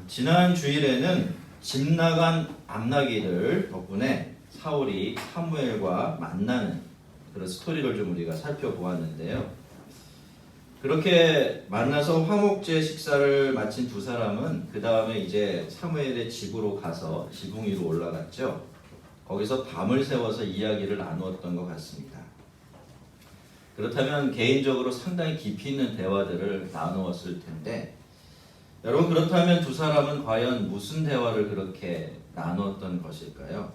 지난 주일에는 집 나간 암나기들 덕분에 사울이 사무엘과 만나는 그런 스토리를 좀 우리가 살펴보았는데요. 그렇게 만나서 화목제 식사를 마친 두 사람은 그 다음에 이제 사무엘의 집으로 가서 지붕 위로 올라갔죠. 거기서 밤을 새워서 이야기를 나누었던 것 같습니다. 그렇다면 개인적으로 상당히 깊이 있는 대화들을 나누었을 텐데, 여러분 그렇다면 두 사람은 과연 무슨 대화를 그렇게 나누었던 것일까요?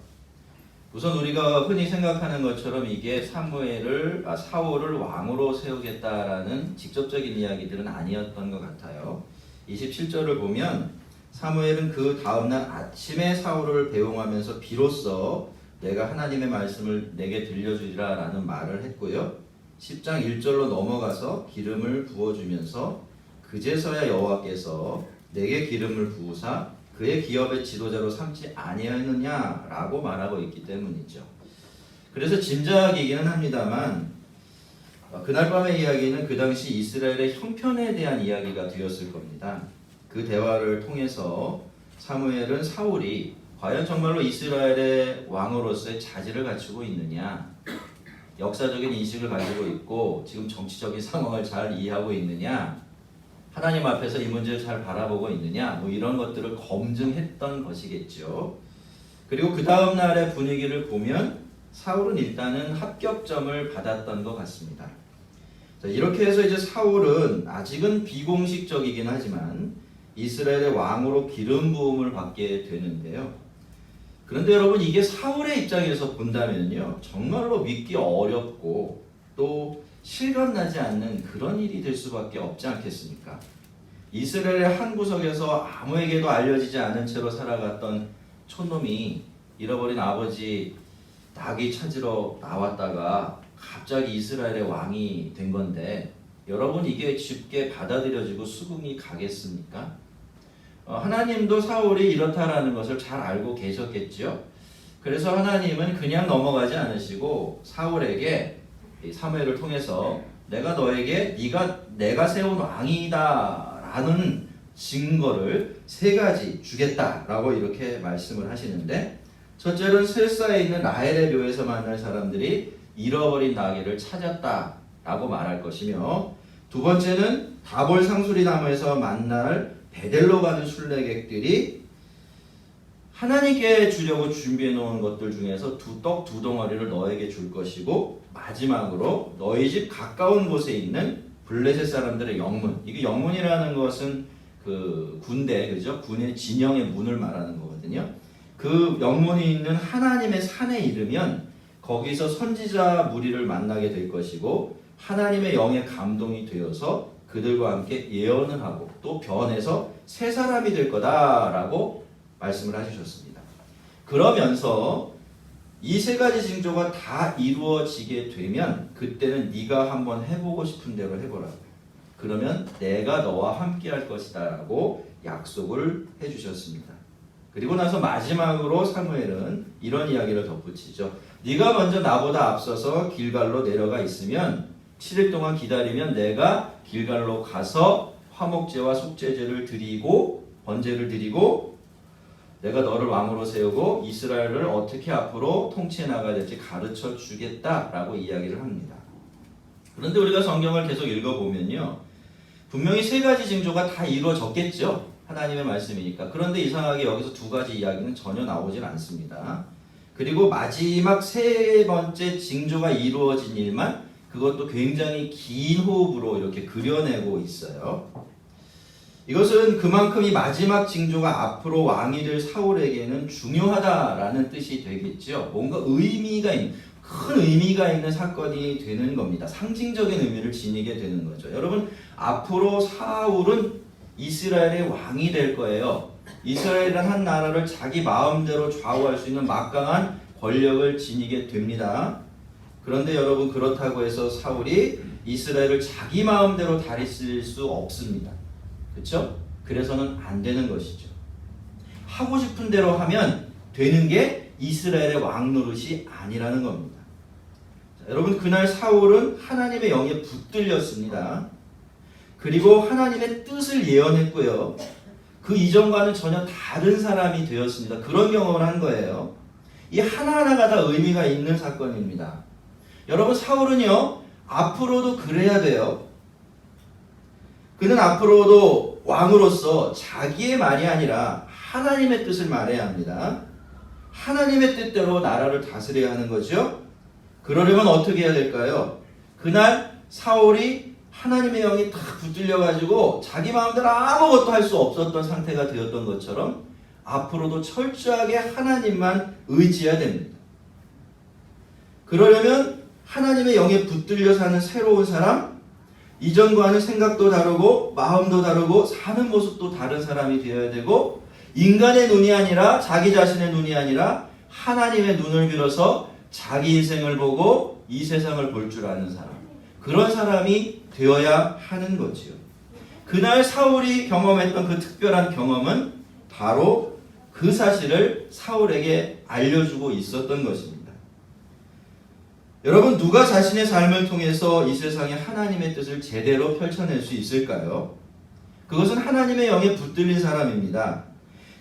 우선 우리가 흔히 생각하는 것처럼 이게 사울을 왕으로 세우겠다라는 직접적인 이야기들은 아니었던 것 같아요. 27절을 보면 사무엘은 그 다음날 아침에 사울을 배웅하면서 비로소 내가 하나님의 말씀을 내게 들려주리라 라는 말을 했고요. 10장 1절로 넘어가서 기름을 부어주면서 그제서야 여호와께서 내게 기름을 부으사 그의 기업의 지도자로 삼지 아니하였느냐라고 말하고 있기 때문이죠. 그래서 짐작이기는 합니다만 그날 밤의 이야기는 그 당시 이스라엘의 형편에 대한 이야기가 되었을 겁니다. 그 대화를 통해서 사무엘은 사울이 과연 정말로 이스라엘의 왕으로서의 자질을 갖추고 있느냐, 역사적인 인식을 가지고 있고 지금 정치적인 상황을 잘 이해하고 있느냐, 하나님 앞에서 이 문제를 잘 바라보고 있느냐, 이런 것들을 검증했던 것이겠죠. 그리고 그 다음 날의 분위기를 보면 사울은 일단은 합격점을 받았던 것 같습니다. 자, 이렇게 해서 이제 사울은 아직은 비공식적이긴 하지만 이스라엘의 왕으로 기름 부음을 받게 되는데요. 그런데 여러분 이게 사울의 입장에서 본다면요, 정말로 믿기 어렵고 또 실감나지 않는 그런 일이 될 수밖에 없지 않겠습니까? 이스라엘의 한 구석에서 아무에게도 알려지지 않은 채로 살아갔던 촌놈이 잃어버린 아버지 나귀 찾으러 나왔다가 갑자기 이스라엘의 왕이 된 건데, 여러분 이게 쉽게 받아들여지고 수긍이 가겠습니까? 하나님도 사울이 이렇다라는 것을 잘 알고 계셨겠죠. 그래서 하나님은 그냥 넘어가지 않으시고 사울에게 사무엘을 통해서 내가 너에게 내가 세운 왕이다 라는 증거를 3가지 주겠다라고 이렇게 말씀을 하시는데, 첫째는 셀사에 있는 라헬의 묘에서 만날 사람들이 잃어버린 나귀를 찾았다라고 말할 것이며, 두 번째는 다볼 상수리 나무에서 만날 베델로 가는 순례객들이 하나님께 주려고 준비해 놓은 것들 중에서 떡 2덩어리를 너에게 줄 것이고, 마지막으로 너희 집 가까운 곳에 있는 블레셋 사람들의 영문. 이게 영문이라는 것은 그 군대, 그죠? 군의 진영의 문을 말하는 거거든요. 그 영문이 있는 하나님의 산에 이르면 거기서 선지자 무리를 만나게 될 것이고, 하나님의 영에 감동이 되어서 그들과 함께 예언을 하고 또 변해서 새 사람이 될 거다라고 말씀을 해주셨습니다. 그러면서 이 3가지 징조가 다 이루어지게 되면 그때는 네가 한번 해보고 싶은 대로 해보라고. 그러면 내가 너와 함께 할 것이다 라고 약속을 해주셨습니다. 그리고 나서 마지막으로 사무엘은 이런 이야기를 덧붙이죠. 네가 먼저 나보다 앞서서 길갈로 내려가 있으면 7일 동안 기다리면 내가 길갈로 가서 화목제와 속죄제를 드리고 번제를 드리고 내가 너를 왕으로 세우고 이스라엘을 어떻게 앞으로 통치해 나가야 될지 가르쳐 주겠다라고 이야기를 합니다. 그런데 우리가 성경을 계속 읽어보면요, 분명히 3가지 징조가 다 이루어졌겠죠. 하나님의 말씀이니까. 그런데 이상하게 여기서 2가지 이야기는 전혀 나오질 않습니다. 그리고 마지막 3번째 징조가 이루어진 일만, 그것도 굉장히 긴 호흡으로 이렇게 그려내고 있어요. 이것은 그만큼 이 마지막 징조가 앞으로 왕이 될 사울에게는 중요하다라는 뜻이 되겠죠. 뭔가 큰 의미가 있는 사건이 되는 겁니다. 상징적인 의미를 지니게 되는 거죠. 여러분, 앞으로 사울은 이스라엘의 왕이 될 거예요. 이스라엘이란 한 나라를 자기 마음대로 좌우할 수 있는 막강한 권력을 지니게 됩니다. 그런데 여러분, 그렇다고 해서 사울이 이스라엘을 자기 마음대로 다스릴 수 없습니다. 그렇죠? 그래서는 안 되는 것이죠. 하고 싶은 대로 하면 되는 게 이스라엘의 왕 노릇이 아니라는 겁니다. 자, 여러분, 그날 사울은 하나님의 영에 붙들렸습니다. 그리고 하나님의 뜻을 예언했고요. 그 이전과는 전혀 다른 사람이 되었습니다. 그런 경험을 한 거예요. 이 하나하나가 다 의미가 있는 사건입니다. 여러분, 사울은요, 앞으로도 그래야 돼요. 그는 앞으로도 왕으로서 자기의 말이 아니라 하나님의 뜻을 말해야 합니다. 하나님의 뜻대로 나라를 다스려야 하는 거죠. 그러려면 어떻게 해야 될까요? 그날 사울이 하나님의 영이 탁 붙들려가지고 자기 마음대로 아무것도 할 수 없었던 상태가 되었던 것처럼 앞으로도 철저하게 하나님만 의지해야 됩니다. 그러려면 하나님의 영에 붙들려 사는 새로운 사람, 이전과는 생각도 다르고 마음도 다르고 사는 모습도 다른 사람이 되어야 되고, 인간의 눈이 아니라 자기 자신의 눈이 아니라 하나님의 눈을 빌어서 자기 인생을 보고 이 세상을 볼 줄 아는 사람, 그런 사람이 되어야 하는 거지요. 그날 사울이 경험했던 그 특별한 경험은 바로 그 사실을 사울에게 알려주고 있었던 것입니다. 여러분, 누가 자신의 삶을 통해서 이 세상에 하나님의 뜻을 제대로 펼쳐낼 수 있을까요? 그것은 하나님의 영에 붙들린 사람입니다.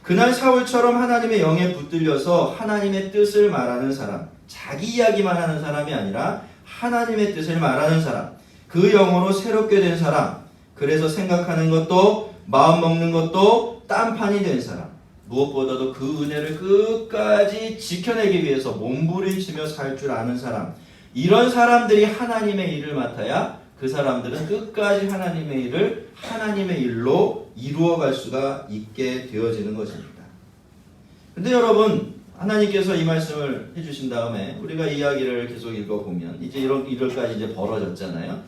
그날 사울처럼 하나님의 영에 붙들려서 하나님의 뜻을 말하는 사람, 자기 이야기만 하는 사람이 아니라 하나님의 뜻을 말하는 사람, 그 영으로 새롭게 된 사람, 그래서 생각하는 것도 마음 먹는 것도 딴판이 된 사람, 무엇보다도 그 은혜를 끝까지 지켜내기 위해서 몸부림치며 살 줄 아는 사람, 이런 사람들이 하나님의 일을 맡아야 그 사람들은 끝까지 하나님의 일을 하나님의 일로 이루어갈 수가 있게 되어지는 것입니다. 근데 여러분, 하나님께서 이 말씀을 해주신 다음에 우리가 이야기를 계속 읽어보면 이제 이럴까지 이제 벌어졌잖아요.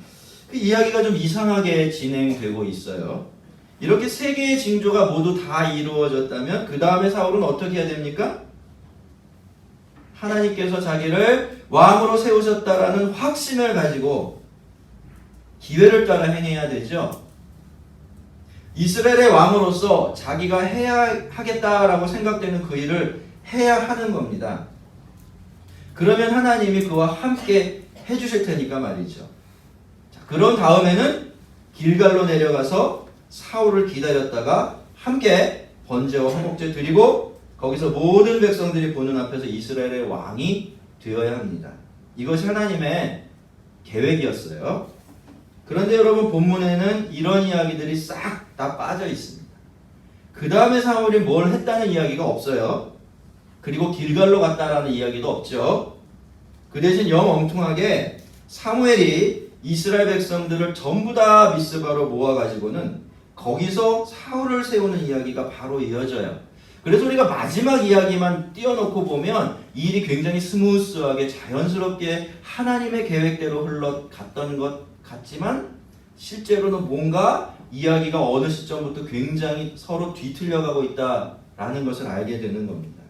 그 이야기가 좀 이상하게 진행되고 있어요. 이렇게 세 개의 징조가 모두 다 이루어졌다면 그 다음에 사울은 어떻게 해야 됩니까? 하나님께서 자기를 왕으로 세우셨다라는 확신을 가지고 기회를 따라 행해야 되죠. 이스라엘의 왕으로서 자기가 해야 하겠다라고 생각되는 그 일을 해야 하는 겁니다. 그러면 하나님이 그와 함께 해주실 테니까 말이죠. 자, 그런 다음에는 길갈로 내려가서 사울을 기다렸다가 함께 번제와 화목제 드리고 거기서 모든 백성들이 보는 앞에서 이스라엘의 왕이 되어야 합니다. 이것이 하나님의 계획이었어요. 그런데 여러분, 본문에는 이런 이야기들이 싹 다 빠져 있습니다. 그 다음에 사울이 뭘 했다는 이야기가 없어요. 그리고 길갈로 갔다라는 이야기도 없죠. 그 대신 영 엉뚱하게 사무엘이 이스라엘 백성들을 전부 다 미스바로 모아가지고는 거기서 사울을 세우는 이야기가 바로 이어져요. 그래서 우리가 마지막 이야기만 띄워놓고 보면 이 일이 굉장히 스무스하게 자연스럽게 하나님의 계획대로 흘러갔던 것 같지만 실제로는 뭔가 이야기가 어느 시점부터 굉장히 서로 뒤틀려가고 있다라는 것을 알게 되는 겁니다.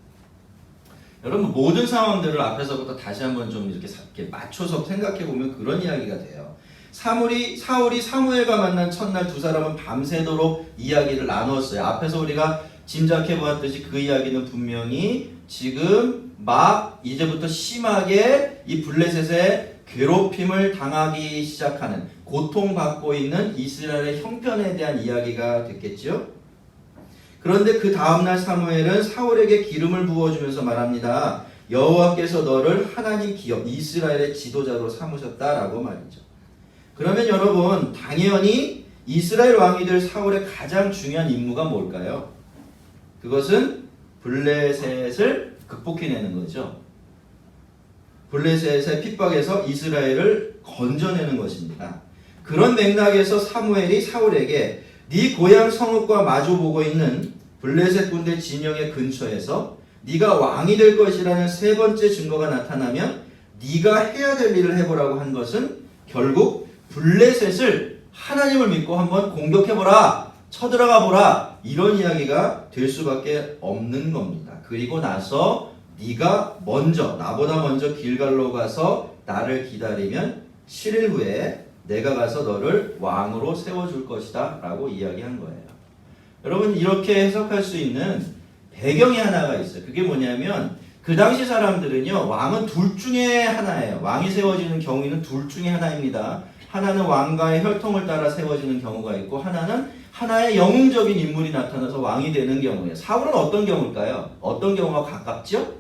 여러분, 모든 상황들을 앞에서부터 다시 한번 좀 이렇게 맞춰서 생각해 보면 그런 이야기가 돼요. 사울이 사무엘과 만난 첫날 두 사람은 밤새도록 이야기를 나눴어요. 앞에서 우리가 짐작해 보았듯이 그 이야기는 분명히 지금 막 이제부터 심하게 이 블레셋의 괴롭힘을 당하기 시작하는, 고통받고 있는 이스라엘의 형편에 대한 이야기가 됐겠죠. 그런데 그 다음날 사무엘은 사울에게 기름을 부어주면서 말합니다. 여호와께서 너를 하나님 기업 이스라엘의 지도자로 삼으셨다라고 말이죠. 그러면 여러분, 당연히 이스라엘 왕이 될 사울의 가장 중요한 임무가 뭘까요? 그것은 블레셋을 극복해내는 거죠. 블레셋의 핍박에서 이스라엘을 건져내는 것입니다. 그런 맥락에서 사무엘이 사울에게 네 고향 성읍과 마주보고 있는 블레셋 군대 진영의 근처에서 네가 왕이 될 것이라는 세 번째 증거가 나타나면 네가 해야 될 일을 해보라고 한 것은 결국 블레셋을 하나님을 믿고 한번 공격해보라, 쳐들어가보라, 이런 이야기가 될 수밖에 없는 겁니다. 그리고 나서 네가 나보다 먼저 길갈로 가서 나를 기다리면 7일 후에 내가 가서 너를 왕으로 세워줄 것이다 라고 이야기한 거예요. 여러분, 이렇게 해석할 수 있는 배경이 하나가 있어요. 그게 뭐냐면 그 당시 사람들은요, 왕은 둘 중에 하나예요. 왕이 세워지는 경우에는 둘 중에 하나입니다. 하나는 왕과의 혈통을 따라 세워지는 경우가 있고, 하나는 하나의 영웅적인 인물이 나타나서 왕이 되는 경우에 사울은 어떤 경우일까요? 어떤 경우가 가깝죠?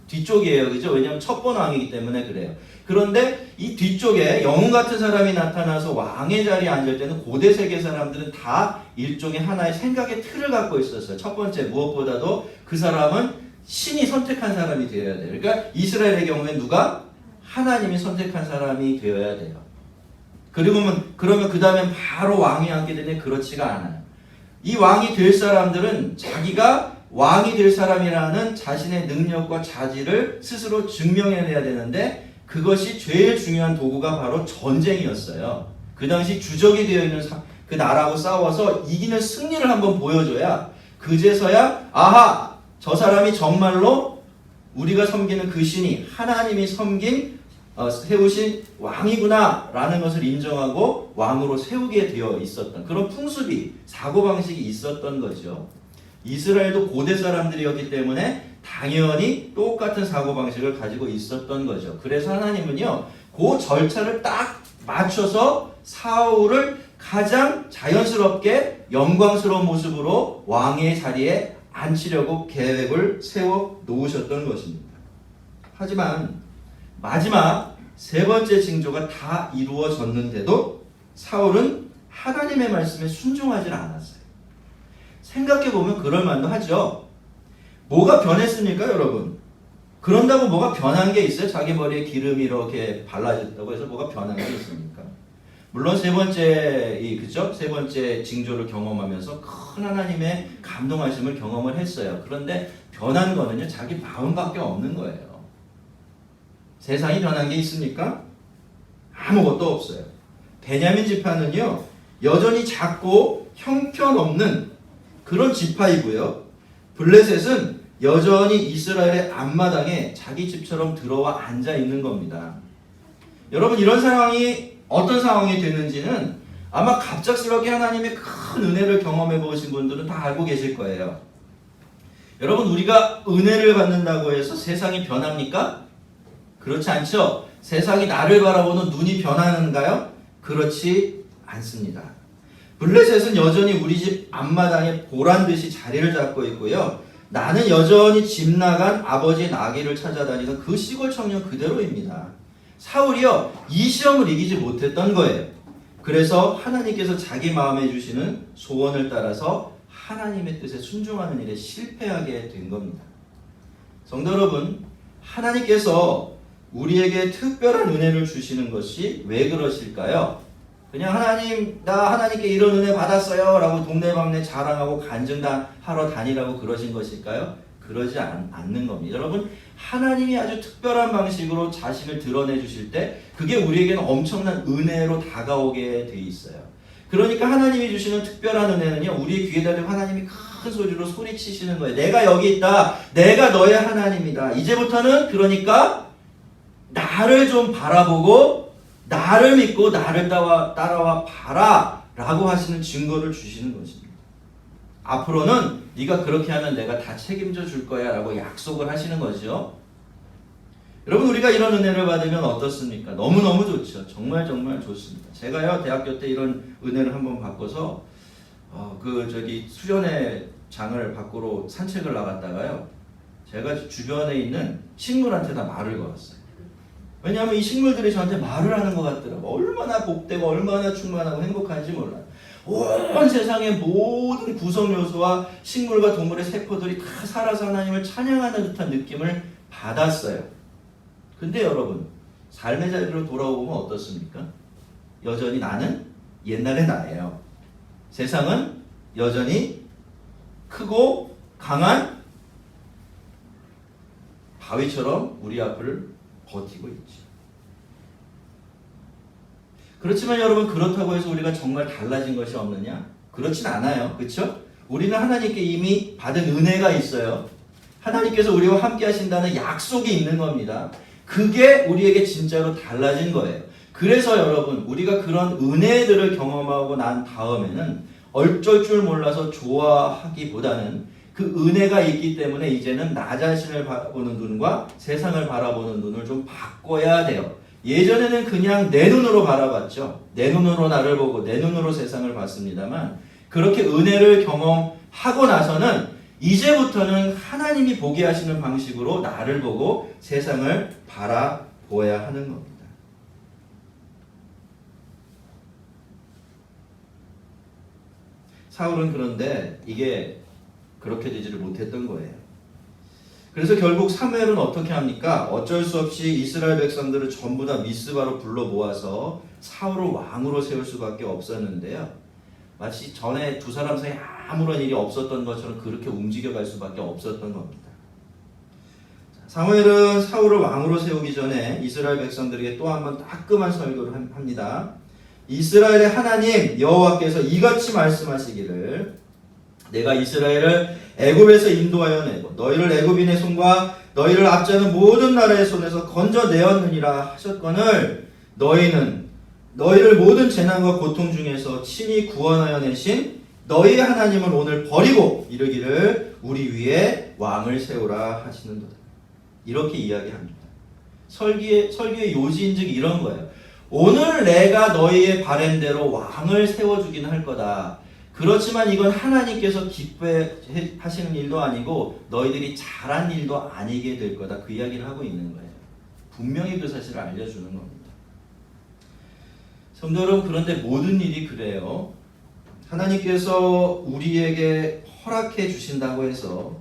뒤쪽이에요. 그죠? 왜냐하면 첫 번 왕이기 때문에 그래요. 그런데 이 뒤쪽에 영웅 같은 사람이 나타나서 왕의 자리에 앉을 때는 고대 세계 사람들은 다 일종의 하나의 생각의 틀을 갖고 있었어요. 첫 번째, 무엇보다도 그 사람은 신이 선택한 사람이 되어야 돼요. 그러니까 이스라엘의 경우에 누가? 하나님이 선택한 사람이 되어야 돼요. 그러면 그 다음엔 바로 왕이 앉게 되는 그렇지가 않아요. 이 왕이 될 사람들은 자기가 왕이 될 사람이라는 자신의 능력과 자질을 스스로 증명해내야 되는데 그것이 제일 중요한 도구가 바로 전쟁이었어요. 그 당시 주적이 되어 있는 그 나라하고 싸워서 이기는 승리를 한번 보여줘야 그제서야 아하! 저 사람이 정말로 우리가 섬기는 그 신이 하나님이 세우신 왕이구나 라는 것을 인정하고 왕으로 세우게 되어 있었던 그런 풍습이 사고방식이 있었던 거죠. 이스라엘도 고대 사람들이었기 때문에 당연히 똑같은 사고방식을 가지고 있었던 거죠. 그래서 하나님은요 그 절차를 딱 맞춰서 사울을 가장 자연스럽게 영광스러운 모습으로 왕의 자리에 앉히려고 계획을 세워 놓으셨던 것입니다. 하지만 마지막 세 번째 징조가 다 이루어졌는데도 사울은 하나님의 말씀에 순종하지 않았어요. 생각해보면 그럴만도 하죠. 뭐가 변했습니까, 여러분? 그런다고 뭐가 변한 게 있어요? 자기 머리에 기름이 이렇게 발라졌다고 해서 뭐가 변한 게 있습니까? 물론 세 번째 징조를 경험하면서 큰 하나님의 감동하심을 경험을 했어요. 그런데 변한 거는요, 자기 마음밖에 없는 거예요. 세상이 변한 게 있습니까? 아무것도 없어요. 베냐민 지파는요, 여전히 작고 형편없는 그런 지파이고요. 블레셋은 여전히 이스라엘의 앞마당에 자기 집처럼 들어와 앉아 있는 겁니다. 여러분, 이런 상황이 어떤 상황이 되는지는 아마 갑작스럽게 하나님의 큰 은혜를 경험해 보신 분들은 다 알고 계실 거예요. 여러분, 우리가 은혜를 받는다고 해서 세상이 변합니까? 그렇지 않죠? 세상이 나를 바라보는 눈이 변하는가요? 그렇지 않습니다. 블레셋은 여전히 우리 집 앞마당에 보란듯이 자리를 잡고 있고요. 나는 여전히 집 나간 아버지의 나귀를 찾아다니던 그 시골 청년 그대로입니다. 사울이요, 이 시험을 이기지 못했던 거예요. 그래서 하나님께서 자기 마음에 주시는 소원을 따라서 하나님의 뜻에 순종하는 일에 실패하게 된 겁니다. 성도 여러분, 하나님께서 우리에게 특별한 은혜를 주시는 것이 왜 그러실까요? 그냥 나 하나님께 이런 은혜 받았어요 라고 동네방네 자랑하고 간증하러 다니라고 그러신 것일까요? 그러지 않는 겁니다. 여러분, 하나님이 아주 특별한 방식으로 자신을 드러내 주실 때 그게 우리에게는 엄청난 은혜로 다가오게 돼 있어요. 그러니까 하나님이 주시는 특별한 은혜는요, 우리의 귀에다 대고 하나님이 큰 소리로 소리치시는 거예요. 내가 여기 있다. 내가 너의 하나님이다. 이제부터는 그러니까 나를 좀 바라보고 나를 믿고 나를 따라와 봐라 라고 하시는 증거를 주시는 것입니다. 앞으로는 네가 그렇게 하면 내가 다 책임져 줄 거야 라고 약속을 하시는 거죠. 여러분, 우리가 이런 은혜를 받으면 어떻습니까? 너무너무 좋죠. 정말 좋습니다. 제가요, 대학교 때 이런 은혜를 한번 받고서 수련회 장을 밖으로 산책을 나갔다가요, 제가 주변에 있는 식물한테 다 말을 걸었어요. 왜냐하면 이 식물들이 저한테 말을 하는 것 같더라고요. 얼마나 복되고 얼마나 충만하고 행복한지 몰라요. 온 세상의 모든 구성 요소와 식물과 동물의 세포들이 다 살아서 하나님을 찬양하는 듯한 느낌을 받았어요. 근데 여러분, 삶의 자리로 돌아오면 어떻습니까? 여전히 나는 옛날의 나예요. 세상은 여전히 크고 강한 바위처럼 우리 앞을 버티고 있죠. 그렇지만 여러분, 그렇다고 해서 우리가 정말 달라진 것이 없느냐? 그렇진 않아요. 그렇죠? 우리는 하나님께 이미 받은 은혜가 있어요. 하나님께서 우리와 함께 하신다는 약속이 있는 겁니다. 그게 우리에게 진짜로 달라진 거예요. 그래서 여러분, 우리가 그런 은혜들을 경험하고 난 다음에는 어쩔 줄 몰라서 좋아하기보다는 그 은혜가 있기 때문에 이제는 나 자신을 바라보는 눈과 세상을 바라보는 눈을 좀 바꿔야 돼요. 예전에는 그냥 내 눈으로 바라봤죠. 내 눈으로 나를 보고 내 눈으로 세상을 봤습니다만, 그렇게 은혜를 경험하고 나서는 이제부터는 하나님이 보게 하시는 방식으로 나를 보고 세상을 바라보아야 하는 겁니다. 사울은 그런데 이게 그렇게 되지를 못했던 거예요. 그래서 결국 사무엘은 어떻게 합니까? 어쩔 수 없이 이스라엘 백성들을 전부 다 미스바로 불러 모아서 사울을 왕으로 세울 수밖에 없었는데요. 마치 전에 두 사람 사이에 아무런 일이 없었던 것처럼 그렇게 움직여갈 수밖에 없었던 겁니다. 사무엘은 사울을 왕으로 세우기 전에 이스라엘 백성들에게 또 한 번 따끔한 설교를 합니다. 이스라엘의 하나님 여호와께서 이같이 말씀하시기를 내가 이스라엘을 애굽에서 인도하여 내고 너희를 애굽인의 손과 너희를 압제하는 모든 나라의 손에서 건져내었느니라 하셨거늘 너희는 너희를 모든 재난과 고통 중에서 친히 구원하여 내신 너희 하나님을 오늘 버리고 이르기를 우리 위에 왕을 세우라 하시는도다. 이렇게 이야기합니다. 설교의 요지인즉 이런 거예요. 오늘 내가 너희의 바램대로 왕을 세워주긴 할 거다. 그렇지만 이건 하나님께서 기뻐하시는 일도 아니고 너희들이 잘한 일도 아니게 될 거다. 그 이야기를 하고 있는 거예요. 분명히 그 사실을 알려주는 겁니다. 성도 여러분, 그런데 모든 일이 그래요. 하나님께서 우리에게 허락해 주신다고 해서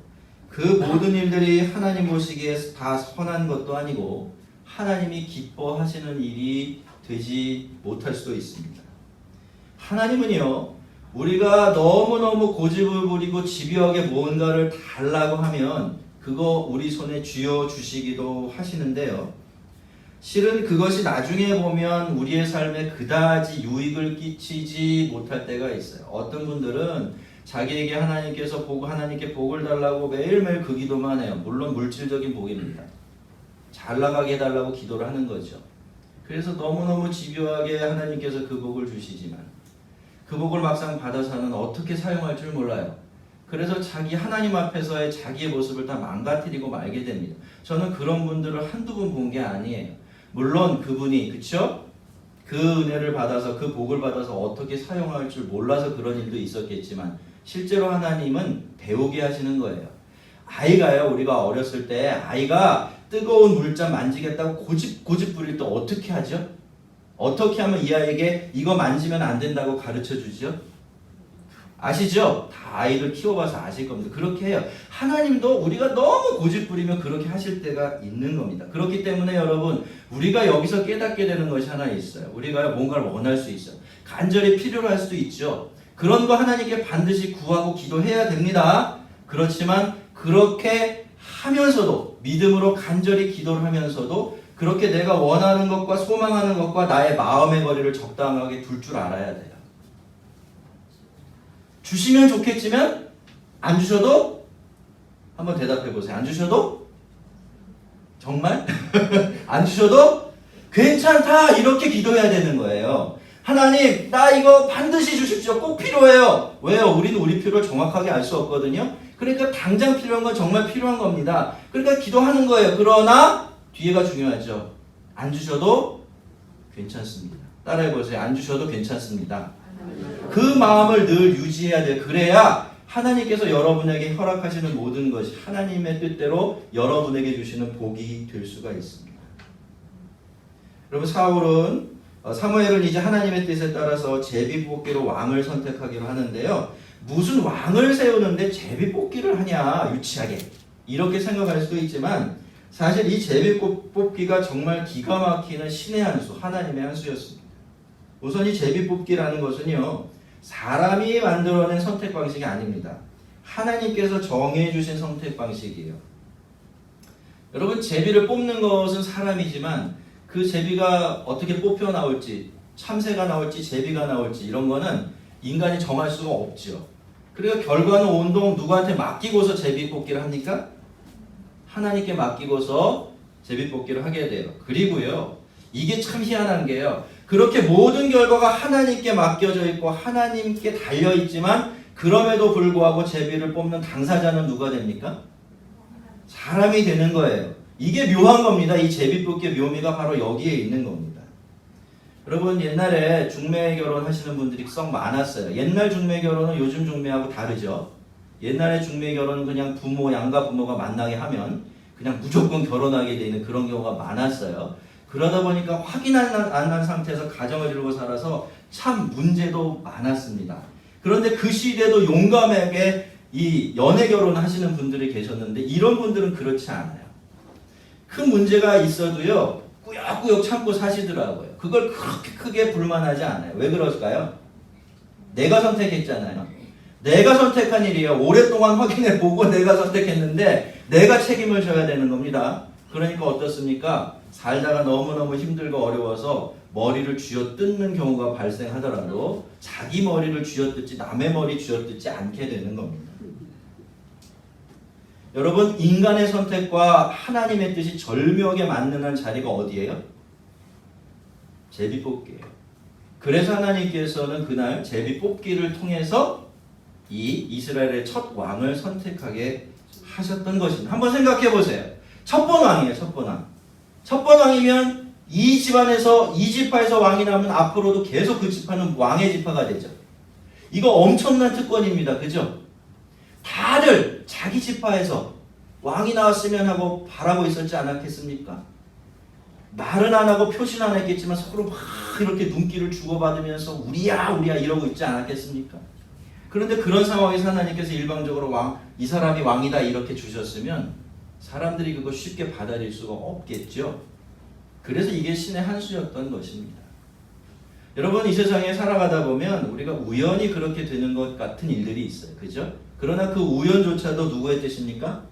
그 모든 일들이 하나님 보시기에 다 선한 것도 아니고 하나님이 기뻐하시는 일이 되지 못할 수도 있습니다. 하나님은요, 우리가 너무너무 고집을 부리고 집요하게 뭔가를 달라고 하면 그거 우리 손에 쥐어주시기도 하시는데요. 실은 그것이 나중에 보면 우리의 삶에 그다지 유익을 끼치지 못할 때가 있어요. 어떤 분들은 자기에게 하나님께서 하나님께 복을 달라고 매일매일 그 기도만 해요. 물론 물질적인 복입니다. 잘 나가게 해달라고 기도를 하는 거죠. 그래서 너무너무 집요하게 하나님께서 그 복을 주시지만 그 복을 막상 받아서는 어떻게 사용할 줄 몰라요. 그래서 자기 하나님 앞에서의 자기의 모습을 다 망가뜨리고 말게 됩니다. 저는 그런 분들을 한두 번 본 게 아니에요. 물론 그분이 그쵸? 그 은혜를 받아서 그 복을 받아서 어떻게 사용할 줄 몰라서 그런 일도 있었겠지만 실제로 하나님은 배우게 하시는 거예요. 아이가요, 우리가 어렸을 때 아이가 뜨거운 물잔 만지겠다고 고집 부릴 때 어떻게 하죠? 어떻게 하면 이 아이에게 이거 만지면 안 된다고 가르쳐 주죠? 아시죠? 다 아이들 키워봐서 아실 겁니다. 그렇게 해요. 하나님도 우리가 너무 고집 부리면 그렇게 하실 때가 있는 겁니다. 그렇기 때문에 여러분, 우리가 여기서 깨닫게 되는 것이 하나 있어요. 우리가 뭔가를 원할 수 있어요. 간절히 필요로 할 수도 있죠. 그런 거 하나님께 반드시 구하고 기도해야 됩니다. 그렇지만 그렇게 하면서도 믿음으로 간절히 기도를 하면서도 그렇게 내가 원하는 것과 소망하는 것과 나의 마음의 거리를 적당하게 둘 줄 알아야 돼요. 주시면 좋겠지만 안 주셔도 한번 대답해 보세요. 안 주셔도 정말 안 주셔도 괜찮다 이렇게 기도해야 되는 거예요. 하나님, 나 이거 반드시 주십시오. 꼭 필요해요. 왜요? 우리는 우리 필요를 정확하게 알 수 없거든요. 그러니까 당장 필요한 건 정말 필요한 겁니다. 그러니까 기도하는 거예요. 그러나 뒤에가 중요하죠. 안 주셔도 괜찮습니다. 따라해보세요. 안 주셔도 괜찮습니다. 그 마음을 늘 유지해야 돼요. 그래야 하나님께서 여러분에게 허락하시는 모든 것이 하나님의 뜻대로 여러분에게 주시는 복이 될 수가 있습니다. 여러분, 사무엘은 이제 하나님의 뜻에 따라서 제비뽑기로 왕을 선택하기로 하는데요. 무슨 왕을 세우는데 제비뽑기를 하냐, 유치하게 이렇게 생각할 수도 있지만 사실 이 제비뽑기가 정말 기가 막히는 신의 한 수, 하나님의 한 수였습니다. 우선 이 제비뽑기라는 것은요, 사람이 만들어낸 선택 방식이 아닙니다. 하나님께서 정해주신 선택 방식이에요. 여러분, 제비를 뽑는 것은 사람이지만 그 제비가 어떻게 뽑혀 나올지, 참새가 나올지 제비가 나올지 이런 거는 인간이 정할 수가 없죠. 그래서 결과는 온통 누구한테 맡기고서 제비 뽑기를 합니까? 하나님께 맡기고서 제비 뽑기를 하게 돼요. 그리고요, 이게 참 희한한 게요, 그렇게 모든 결과가 하나님께 맡겨져 있고 하나님께 달려 있지만 그럼에도 불구하고 제비를 뽑는 당사자는 누가 됩니까? 사람이 되는 거예요. 이게 묘한 겁니다. 이 제비 뽑기의 묘미가 바로 여기에 있는 겁니다. 여러분 옛날에 중매 결혼 하시는 분들이 썩 많았어요. 옛날 중매 결혼은 요즘 중매하고 다르죠. 옛날에 중매 결혼은 그냥 부모, 양가 부모가 만나게 하면 그냥 무조건 결혼하게 되는 그런 경우가 많았어요. 그러다 보니까 확인 안 한 상태에서 가정을 이루고 살아서 참 문제도 많았습니다. 그런데 그 시대도 용감하게 이 연애 결혼을 하시는 분들이 계셨는데 이런 분들은 그렇지 않아요. 큰 문제가 있어도요 꾸역꾸역 참고 사시더라고요. 그걸 그렇게 크게 불만하지 않아요. 왜 그럴까요? 내가 선택했잖아요. 내가 선택한 일이에요. 오랫동안 확인해보고 내가 선택했는데 내가 책임을 져야 되는 겁니다. 그러니까 어떻습니까? 살다가 너무너무 힘들고 어려워서 머리를 쥐어뜯는 경우가 발생하더라도 자기 머리를 쥐어뜯지 남의 머리 쥐어뜯지 않게 되는 겁니다. 여러분 인간의 선택과 하나님의 뜻이 절묘하게 맞는 자리가 어디예요? 제비뽑기예요. 그래서 하나님께서는 그날 제비뽑기를 통해서 이 이스라엘의 첫 왕을 선택하게 하셨던 것입니다. 한번 생각해 보세요. 첫 번 왕이에요. 첫 번 왕. 첫 번 왕이면 이 집안에서 이 지파에서 왕이 나오면 앞으로도 계속 그 지파는 왕의 지파가 되죠. 이거 엄청난 특권입니다. 그죠? 다들 자기 지파에서 왕이 나왔으면 하고 바라고 있었지 않았겠습니까? 말은 안 하고 표시는 안 했겠지만 서로 막 이렇게 눈길을 주고받으면서 우리야 우리야 이러고 있지 않았겠습니까? 그런데 그런 상황에서 하나님께서 일방적으로 이 사람이 왕이다 이렇게 주셨으면 사람들이 그거 쉽게 받아들일 수가 없겠죠. 그래서 이게 신의 한 수였던 것입니다. 여러분 이 세상에 살아가다 보면 우리가 우연히 그렇게 되는 것 같은 일들이 있어요. 그죠? 그러나 그 우연조차도 누구의 뜻입니까?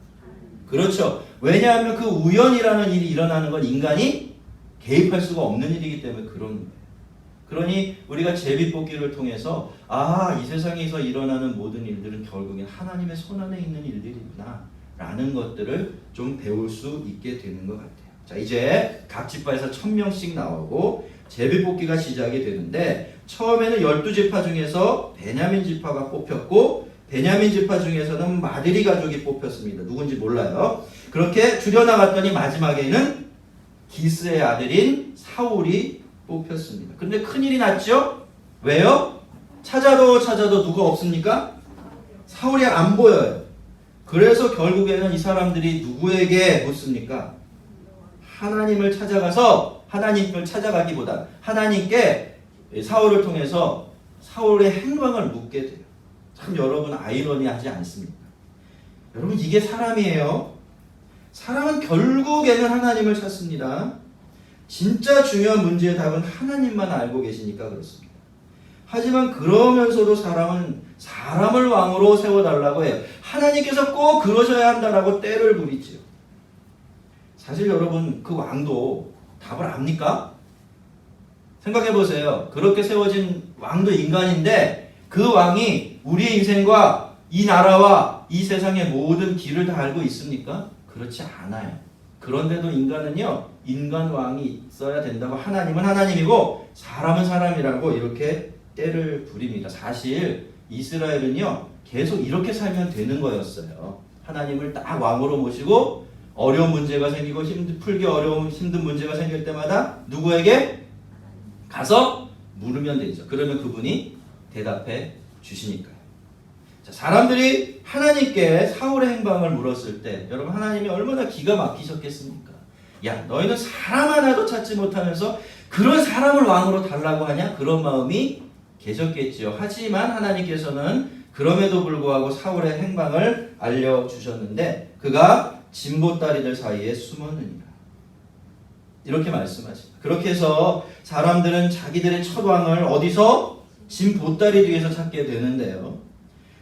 그렇죠. 왜냐하면 그 우연이라는 일이 일어나는 건 인간이 개입할 수가 없는 일이기 때문에 그런 거예요. 그러니 우리가 제비뽑기를 통해서 이 세상에서 일어나는 모든 일들은 결국엔 하나님의 손안에 있는 일들이구나 라는 것들을 좀 배울 수 있게 되는 것 같아요. 자 이제 각 지파에서 1000명씩 나오고 제비뽑기가 시작이 되는데 처음에는 12지파 중에서 베냐민 지파가 뽑혔고 베냐민 지파 중에서는 마드리 가족이 뽑혔습니다. 누군지 몰라요. 그렇게 줄여나갔더니 마지막에는 기스의 아들인 사울이 뽑혔습니다. 그런데 큰일이 났죠? 왜요? 찾아도 누가 없습니까? 사울이 안 보여요. 그래서 결국에는 이 사람들이 누구에게 묻습니까? 하나님을 찾아가서 하나님을 찾아가기보다 하나님께 사울을 통해서 사울의 행방을 묻게 돼요. 참 여러분 아이러니하지 않습니까? 여러분 이게 사람이에요. 사람은 결국에는 하나님을 찾습니다. 진짜 중요한 문제의 답은 하나님만 알고 계시니까 그렇습니다. 하지만 그러면서도 사람은 사람을 왕으로 세워달라고 해요. 하나님께서 꼭 그러셔야 한다라고 때를 부리지요. 사실 여러분 그 왕도 답을 압니까? 생각해 보세요. 그렇게 세워진 왕도 인간인데 그 왕이 우리의 인생과 이 나라와 이 세상의 모든 길을 다 알고 있습니까? 그렇지 않아요. 그런데도 인간은요, 인간 왕이 있어야 된다고 하나님은 하나님이고 사람은 사람이라고 이렇게 때를 부립니다. 사실 이스라엘은요, 계속 이렇게 살면 되는 거였어요. 하나님을 딱 왕으로 모시고 어려운 문제가 생기고 풀기 어려운 힘든 문제가 생길 때마다 누구에게 가서 물으면 되죠. 그러면 그분이 대답해 주시니까요. 자, 사람들이 하나님께 사울의 행방을 물었을 때 여러분 하나님이 얼마나 기가 막히셨겠습니까? 야 너희는 사람 하나도 찾지 못하면서 그런 사람을 왕으로 달라고 하냐? 그런 마음이 계셨겠지요. 하지만 하나님께서는 그럼에도 불구하고 사울의 행방을 알려주셨는데 그가 진보다리들 사이에 숨었느니라. 이렇게 말씀하십니다. 그렇게 해서 사람들은 자기들의 첫 왕을 어디서? 진보다리 뒤에서 찾게 되는데요.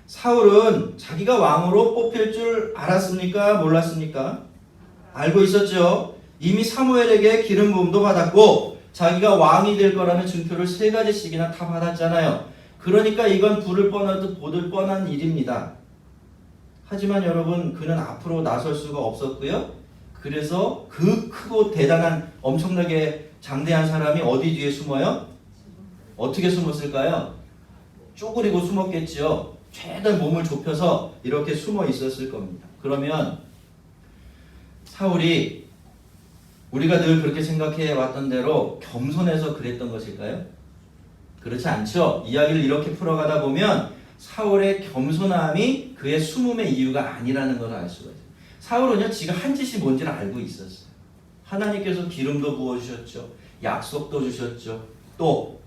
사울은 자기가 왕으로 뽑힐 줄 알았습니까? 몰랐습니까? 알고 있었죠. 이미 사무엘에게 기름 부음도 받았고 자기가 왕이 될 거라는 증표를 3가지씩이나 다 받았잖아요. 그러니까 이건 불을 뻔하듯 보들 뻔한 일입니다. 하지만 여러분 그는 앞으로 나설 수가 없었고요. 그래서 그 크고 대단한 엄청나게 장대한 사람이 어디 뒤에 숨어요? 어떻게 숨었을까요? 쪼그리고 숨었겠지요. 최대한 몸을 좁혀서 이렇게 숨어 있었을 겁니다. 그러면 사울이 우리가 늘 그렇게 생각해 왔던 대로 겸손해서 그랬던 것일까요? 그렇지 않죠. 이야기를 이렇게 풀어가다 보면 사울의 겸손함이 그의 숨음의 이유가 아니라는 걸 알 수가 있어요. 사울은요, 지가 한 짓이 뭔지를 알고 있었어요. 하나님께서 기름도 부어주셨죠. 약속도 주셨죠. 또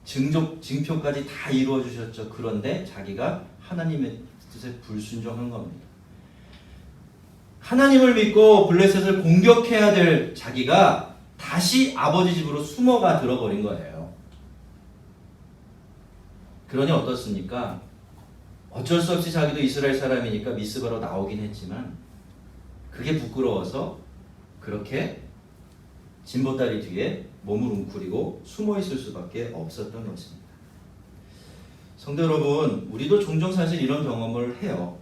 증표까지 다 이루어주셨죠. 그런데 자기가 하나님의 뜻에 불순종한 겁니다. 하나님을 믿고 블레셋을 공격해야 될 자기가 다시 아버지 집으로 숨어가 들어버린 거예요. 그러니 어떻습니까? 어쩔 수 없이 자기도 이스라엘 사람이니까 미스바로 나오긴 했지만 그게 부끄러워서 그렇게 진보다리 뒤에 몸을 웅크리고 숨어 있을 수밖에 없었던 것입니다. 성도 여러분, 우리도 종종 사실 이런 경험을 해요.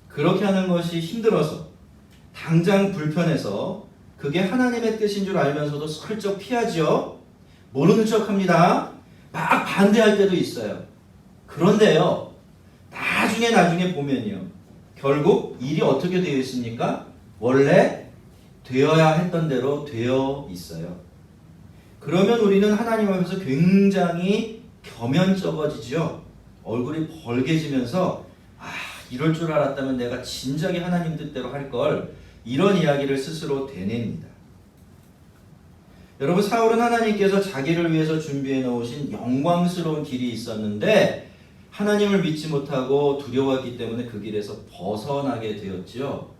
그렇게 하는 것이 힘들어서 당장 불편해서 그게 하나님의 뜻인 줄 알면서도 슬쩍 피하지요. 모르는 척합니다. 막 반대할 때도 있어요. 그런데요, 나중에 보면요, 결국 일이 어떻게 되어 있습니까? 원래 되어야 했던 대로 되어 있어요. 그러면 우리는 하나님 앞에서 굉장히 겸연쩍어지죠. 얼굴이 벌개지면서 이럴 줄 알았다면 내가 진작에 하나님 뜻대로 할 걸, 이런 이야기를 스스로 되냅니다. 여러분, 사울은 하나님께서 자기를 위해서 준비해 놓으신 영광스러운 길이 있었는데 하나님을 믿지 못하고 두려워했기 때문에 그 길에서 벗어나게 되었지요.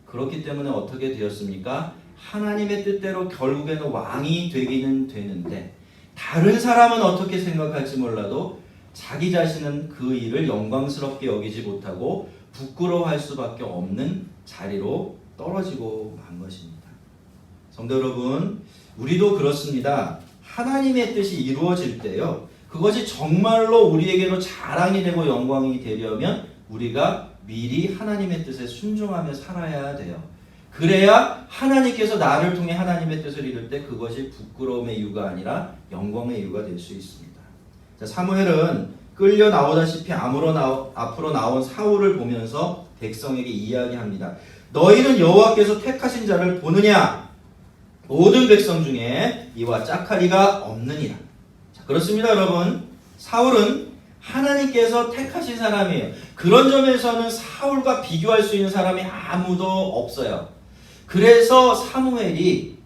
그렇기 때문에 어떻게 되었습니까? 하나님의 뜻대로 결국에는 왕이 되기는 되는데 다른 사람은 어떻게 생각할지 몰라도 자기 자신은 그 일을 영광스럽게 여기지 못하고 부끄러워할 수밖에 없는 자리로 떨어지고 만 것입니다. 성도 여러분, 우리도 그렇습니다. 하나님의 뜻이 이루어질 때요, 그것이 정말로 우리에게도 자랑이 되고 영광이 되려면 우리가 미리 하나님의 뜻에 순종하며 살아야 돼요. 그래야 하나님께서 나를 통해 하나님의 뜻을 이룰 때 그것이 부끄러움의 이유가 아니라 영광의 이유가 될 수 있습니다. 자, 사무엘은 끌려 나오다시피 앞으로 나온 사울을 보면서 백성에게 이야기합니다. 너희는 여호와께서 택하신 자를 보느냐? 모든 백성 중에 이와 짝하리가 없느니라. 자, 그렇습니다, 여러분. 사울은 하나님께서 택하신 사람이에요. 그런 점에서는 사울과 비교할 수 있는 사람이 아무도 없어요. 그래서 사무엘이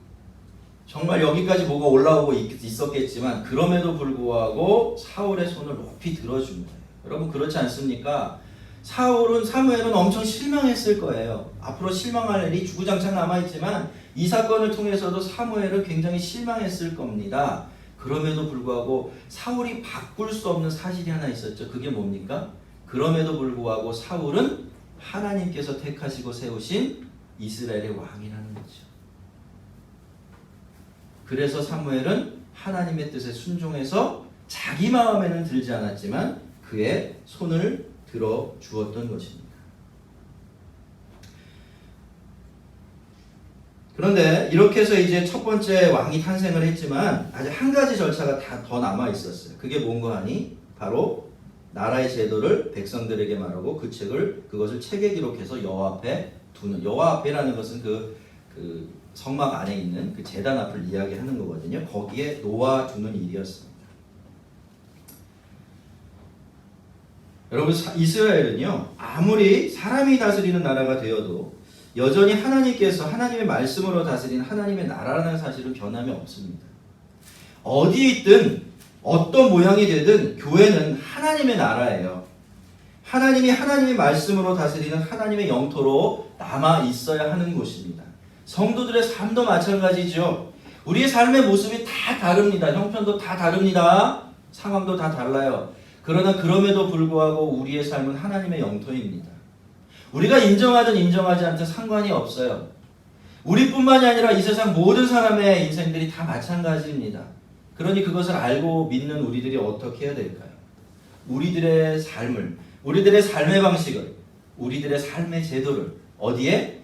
정말 여기까지 뭐가 올라오고 있었겠지만 그럼에도 불구하고 사울의 손을 높이 들어준 거예요. 여러분, 그렇지 않습니까? 사무엘은 엄청 실망했을 거예요. 앞으로 실망할 일이 주구장창 남아있지만 이 사건을 통해서도 사무엘은 굉장히 실망했을 겁니다. 그럼에도 불구하고 사울이 바꿀 수 없는 사실이 하나 있었죠. 그게 뭡니까? 그럼에도 불구하고 사울은 하나님께서 택하시고 세우신 이스라엘의 왕이라는 거죠. 그래서 사무엘은 하나님의 뜻에 순종해서 자기 마음에는 들지 않았지만 그의 손을 들어 주었던 것입니다. 그런데 이렇게 해서 이제 첫 번째 왕이 탄생을 했지만 아직 한 가지 절차가 더 남아 있었어요. 그게 뭔가 하니 바로 나라의 제도를 백성들에게 말하고 그것을 책에 기록해서 여호와 앞에 두는, 여호와 앞에라는 것은 그 성막 안에 있는 그 제단 앞을 이야기하는 거거든요. 거기에 놓아두는 일이었습니다. 여러분, 이스라엘은요, 아무리 사람이 다스리는 나라가 되어도 여전히 하나님의 말씀으로 다스리는 하나님의 나라라는 사실은 변함이 없습니다. 어디에 있든 어떤 모양이 되든 교회는 하나님의 나라예요. 하나님의 말씀으로 다스리는 하나님의 영토로 남아 있어야 하는 곳입니다. 성도들의 삶도 마찬가지죠. 우리의 삶의 모습이 다 다릅니다. 형편도 다 다릅니다. 상황도 다 달라요. 그러나 그럼에도 불구하고 우리의 삶은 하나님의 영토입니다. 우리가 인정하든 인정하지 않든 상관이 없어요. 우리뿐만이 아니라 이 세상 모든 사람의 인생들이 다 마찬가지입니다. 그러니 그것을 알고 믿는 우리들이 어떻게 해야 될까요? 우리들의 삶의 방식을, 우리들의 삶의 제도를 어디에?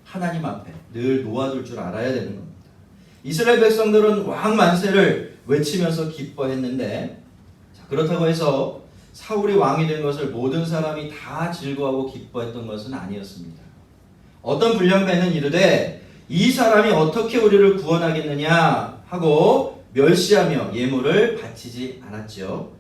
하나님 앞에 늘 놓아둘 줄 알아야 되는 겁니다. 이스라엘 백성들은 왕 만세를 외치면서 기뻐했는데, 그렇다고 해서 사울이 왕이 된 것을 모든 사람이 다 즐거워하고 기뻐했던 것은 아니었습니다. 어떤 불량배는 이르되 이 사람이 어떻게 우리를 구원하겠느냐 하고 멸시하며 예물을 바치지 않았죠.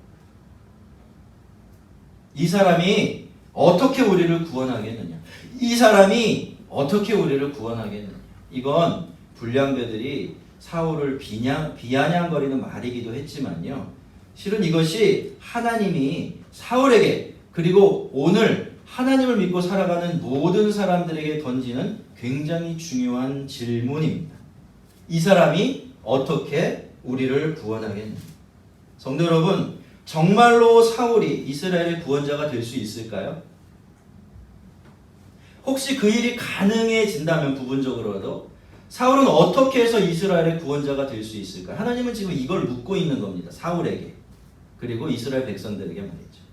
이 사람이 어떻게 우리를 구원하겠느냐? 이 사람이 어떻게 우리를 구원하겠느냐? 이건 불량배들이 사울을 비아냥거리는 말이기도 했지만요. 실은 이것이 하나님이 사울에게 그리고 오늘 하나님을 믿고 살아가는 모든 사람들에게 던지는 굉장히 중요한 질문입니다. 이 사람이 어떻게 우리를 구원하겠느냐? 성도 여러분, 정말로 사울이 이스라엘의 구원자가 될 수 있을까요? 혹시 그 일이 가능해진다면 부분적으로라도 사울은 어떻게 해서 이스라엘의 구원자가 될 수 있을까요? 하나님은 지금 이걸 묻고 있는 겁니다. 사울에게. 그리고 이스라엘 백성들에게 말이죠.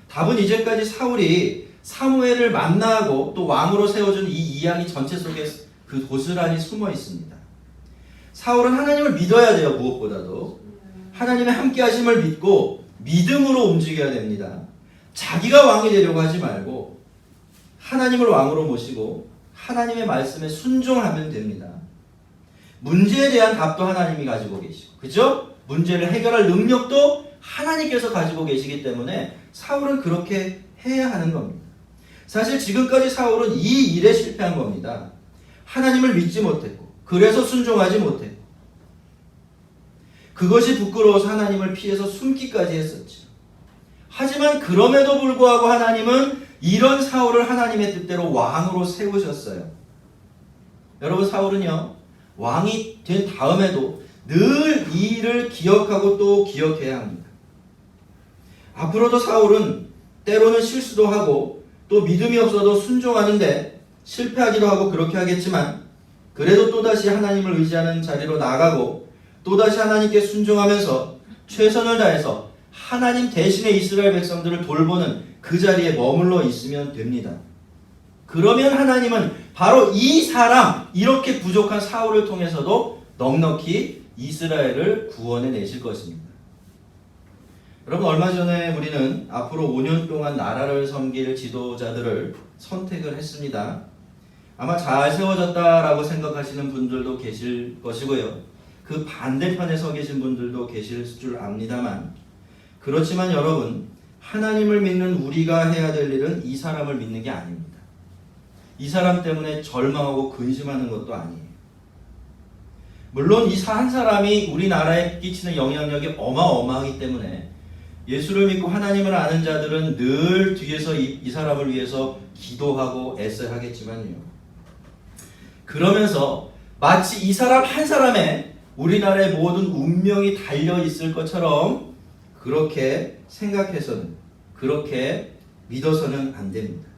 답은 이제까지 사울이 사무엘을 만나고 또 왕으로 세워준 이 이야기 전체 속에 그 고스란히 숨어 있습니다. 사울은 하나님을 믿어야 돼요. 무엇보다도. 하나님의 함께 하심을 믿고 믿음으로 움직여야 됩니다. 자기가 왕이 되려고 하지 말고 하나님을 왕으로 모시고 하나님의 말씀에 순종하면 됩니다. 문제에 대한 답도 하나님이 가지고 계시고, 그죠? 문제를 해결할 능력도 하나님께서 가지고 계시기 때문에 사울은 그렇게 해야 하는 겁니다. 사실 지금까지 사울은 이 일에 실패한 겁니다. 하나님을 믿지 못했고, 그래서 순종하지 못했고, 그것이 부끄러워서 하나님을 피해서 숨기까지 했었죠. 하지만 그럼에도 불구하고 하나님은 이런 사울을 하나님의 뜻대로 왕으로 세우셨어요. 여러분, 사울은요, 왕이 된 다음에도 늘 이 일을 기억하고 또 기억해야 합니다. 앞으로도 사울은 때로는 실수도 하고 또 믿음이 없어도 순종하는데 실패하기도 하고 그렇게 하겠지만 그래도 또다시 하나님을 의지하는 자리로 나아가고 또다시 하나님께 순종하면서 최선을 다해서 하나님 대신에 이스라엘 백성들을 돌보는 그 자리에 머물러 있으면 됩니다. 그러면 하나님은 바로 이 사람, 이렇게 부족한 사울을 통해서도 넉넉히 이스라엘을 구원해 내실 것입니다. 여러분, 얼마 전에 우리는 앞으로 5년 동안 나라를 섬길 지도자들을 선택을 했습니다. 아마 잘 세워졌다라고 생각하시는 분들도 계실 것이고요. 그 반대편에 서 계신 분들도 계실 줄 압니다만, 그렇지만 여러분, 하나님을 믿는 우리가 해야 될 일은 이 사람을 믿는 게 아닙니다. 이 사람 때문에 절망하고 근심하는 것도 아니에요. 물론 이 한 사람이 우리나라에 끼치는 영향력이 어마어마하기 때문에 예수를 믿고 하나님을 아는 자들은 늘 뒤에서 이 사람을 위해서 기도하고 애써야 하겠지만요. 그러면서 마치 이 사람 한 사람에 우리나라의 모든 운명이 달려 있을 것처럼 그렇게 생각해서는, 그렇게 믿어서는 안 됩니다.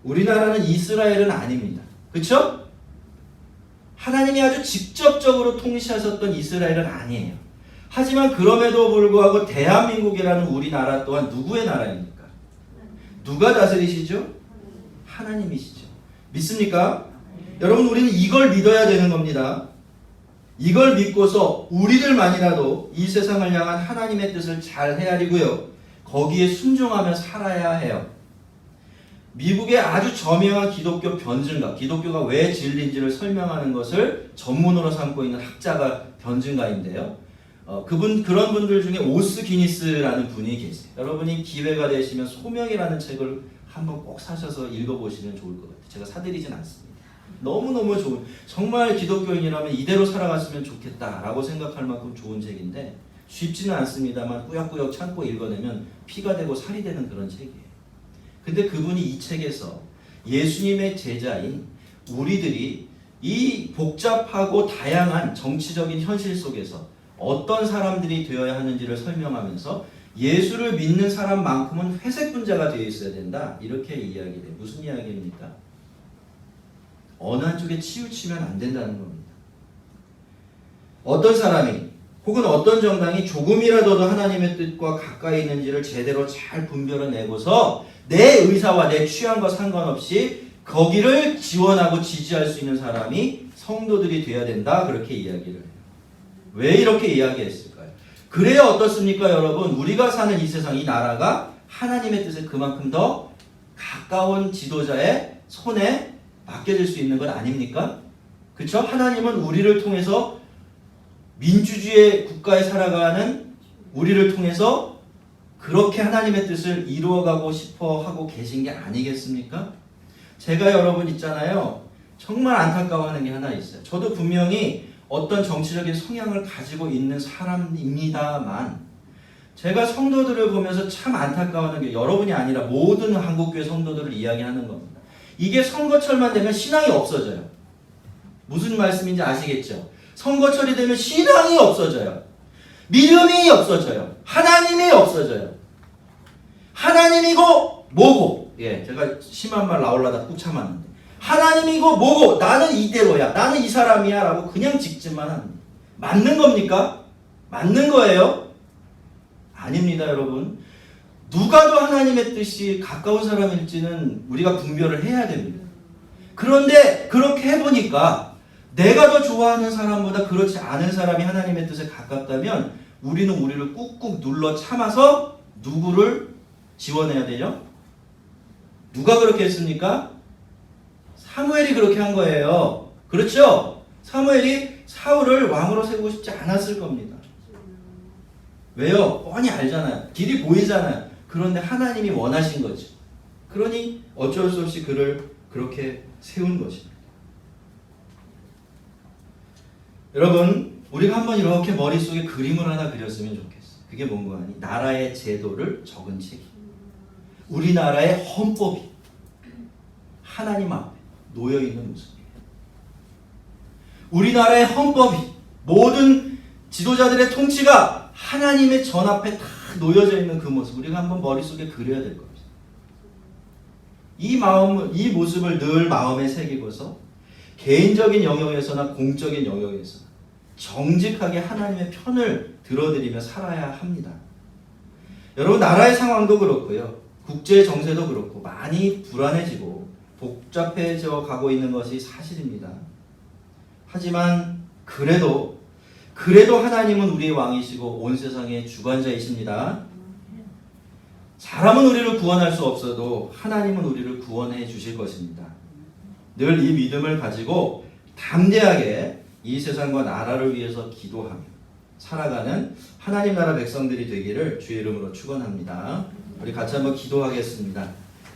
우리나라는 이스라엘은 아닙니다. 그렇죠? 하나님이 아주 직접적으로 통치하셨던 이스라엘은 아니에요. 하지만 그럼에도 불구하고 대한민국이라는 우리나라 또한 누구의 나라입니까? 누가 다스리시죠? 하나님이시죠. 믿습니까? 여러분, 우리는 이걸 믿어야 되는 겁니다. 이걸 믿고서 우리들만이라도 이 세상을 향한 하나님의 뜻을 잘 헤아리고요, 거기에 순종하며 살아야 해요. 미국의 아주 저명한 기독교 변증가, 기독교가 왜 진리인지를 설명하는 것을 전문으로 삼고 있는 학자가 변증가인데요. 그런 분들 중에 오스 기니스라는 분이 계세요. 여러분이 기회가 되시면 소명이라는 책을 한번 꼭 사셔서 읽어보시면 좋을 것 같아요. 제가 사드리진 않습니다. 너무너무 좋은, 정말 기독교인이라면 이대로 살아갔으면 좋겠다라고 생각할 만큼 좋은 책인데 쉽지는 않습니다만 꾸역꾸역 참고 읽어내면 피가 되고 살이 되는 그런 책이에요. 근데 그분이 이 책에서 예수님의 제자인 우리들이 이 복잡하고 다양한 정치적인 현실 속에서 어떤 사람들이 되어야 하는지를 설명하면서 예수를 믿는 사람만큼은 회색 분자가 되어 있어야 된다, 이렇게 이야기해요. 무슨 이야기입니까? 어느 한쪽에 치우치면 안 된다는 겁니다. 어떤 사람이 혹은 어떤 정당이 조금이라도 더 하나님의 뜻과 가까이 있는지를 제대로 잘 분별해내고서 내 의사와 내 취향과 상관없이 거기를 지원하고 지지할 수 있는 사람이 성도들이 돼야 된다, 그렇게 이야기를 해요. 왜 이렇게 이야기했을까요? 그래야 어떻습니까, 여러분? 우리가 사는 이 세상, 이 나라가 하나님의 뜻에 그만큼 더 가까운 지도자의 손에 맡겨질 수 있는 것 아닙니까? 그쵸? 하나님은 우리를 통해서 민주주의 국가에 살아가는 우리를 통해서 그렇게 하나님의 뜻을 이루어가고 싶어 하고 계신 게 아니겠습니까? 제가 여러분 있잖아요. 정말 안타까워하는 게 하나 있어요. 저도 분명히 어떤 정치적인 성향을 가지고 있는 사람입니다만 제가 성도들을 보면서 참 안타까워하는 게 여러분이 아니라 모든 한국교회 성도들을 이야기하는 겁니다. 이게 선거철만 되면 신앙이 없어져요. 무슨 말씀인지 아시겠죠? 선거철이 되면 신앙이 없어져요. 믿음이 없어져요. 하나님이 없어져요. 하나님이고 뭐고, 예, 제가 심한 말 나오려다 꾹 참았는데 하나님이고 뭐고 나는 이대로야, 나는 이 사람이야 라고 그냥 직진만 합니다. 맞는 겁니까? 맞는 거예요? 아닙니다, 여러분. 누가 더 하나님의 뜻이 가까운 사람일지는 우리가 분별을 해야 됩니다. 그런데 그렇게 해보니까 내가 더 좋아하는 사람보다 그렇지 않은 사람이 하나님의 뜻에 가깝다면 우리는 우리를 꾹꾹 눌러 참아서 누구를 지원해야 되죠? 누가 그렇게 했습니까? 사무엘이 그렇게 한 거예요. 그렇죠? 사무엘이 사울을 왕으로 세우고 싶지 않았을 겁니다. 왜요? 뻔히 알잖아요. 길이 보이잖아요. 그런데 하나님이 원하신 거죠. 그러니 어쩔 수 없이 그를 그렇게 세운 것입니다. 여러분, 우리가 한번 이렇게 머릿속에 그림을 하나 그렸으면 좋겠어요. 그게 뭔가 하니 나라의 제도를 적은 책임. 우리나라의 헌법이 하나님 앞에 놓여있는 모습이에요. 우리나라의 헌법이 모든 지도자들의 통치가 하나님의 전 앞에 다 놓여져 있는 그 모습 우리가 한번 머릿속에 그려야 될 겁니다. 이 모습을 늘 마음에 새기고서 개인적인 영역에서나 공적인 영역에서나 정직하게 하나님의 편을 들어드리며 살아야 합니다. 여러분, 나라의 상황도 그렇고요. 국제 정세도 그렇고 많이 불안해지고 복잡해져 가고 있는 것이 사실입니다. 하지만 그래도 하나님은 우리의 왕이시고 온 세상의 주관자이십니다. 사람은 우리를 구원할 수 없어도 하나님은 우리를 구원해 주실 것입니다. 늘 이 믿음을 가지고 담대하게 이 세상과 나라를 위해서 기도하며 살아가는 하나님 나라 백성들이 되기를 주의 이름으로 축원합니다. 우리 같이 한번 기도하겠습니다.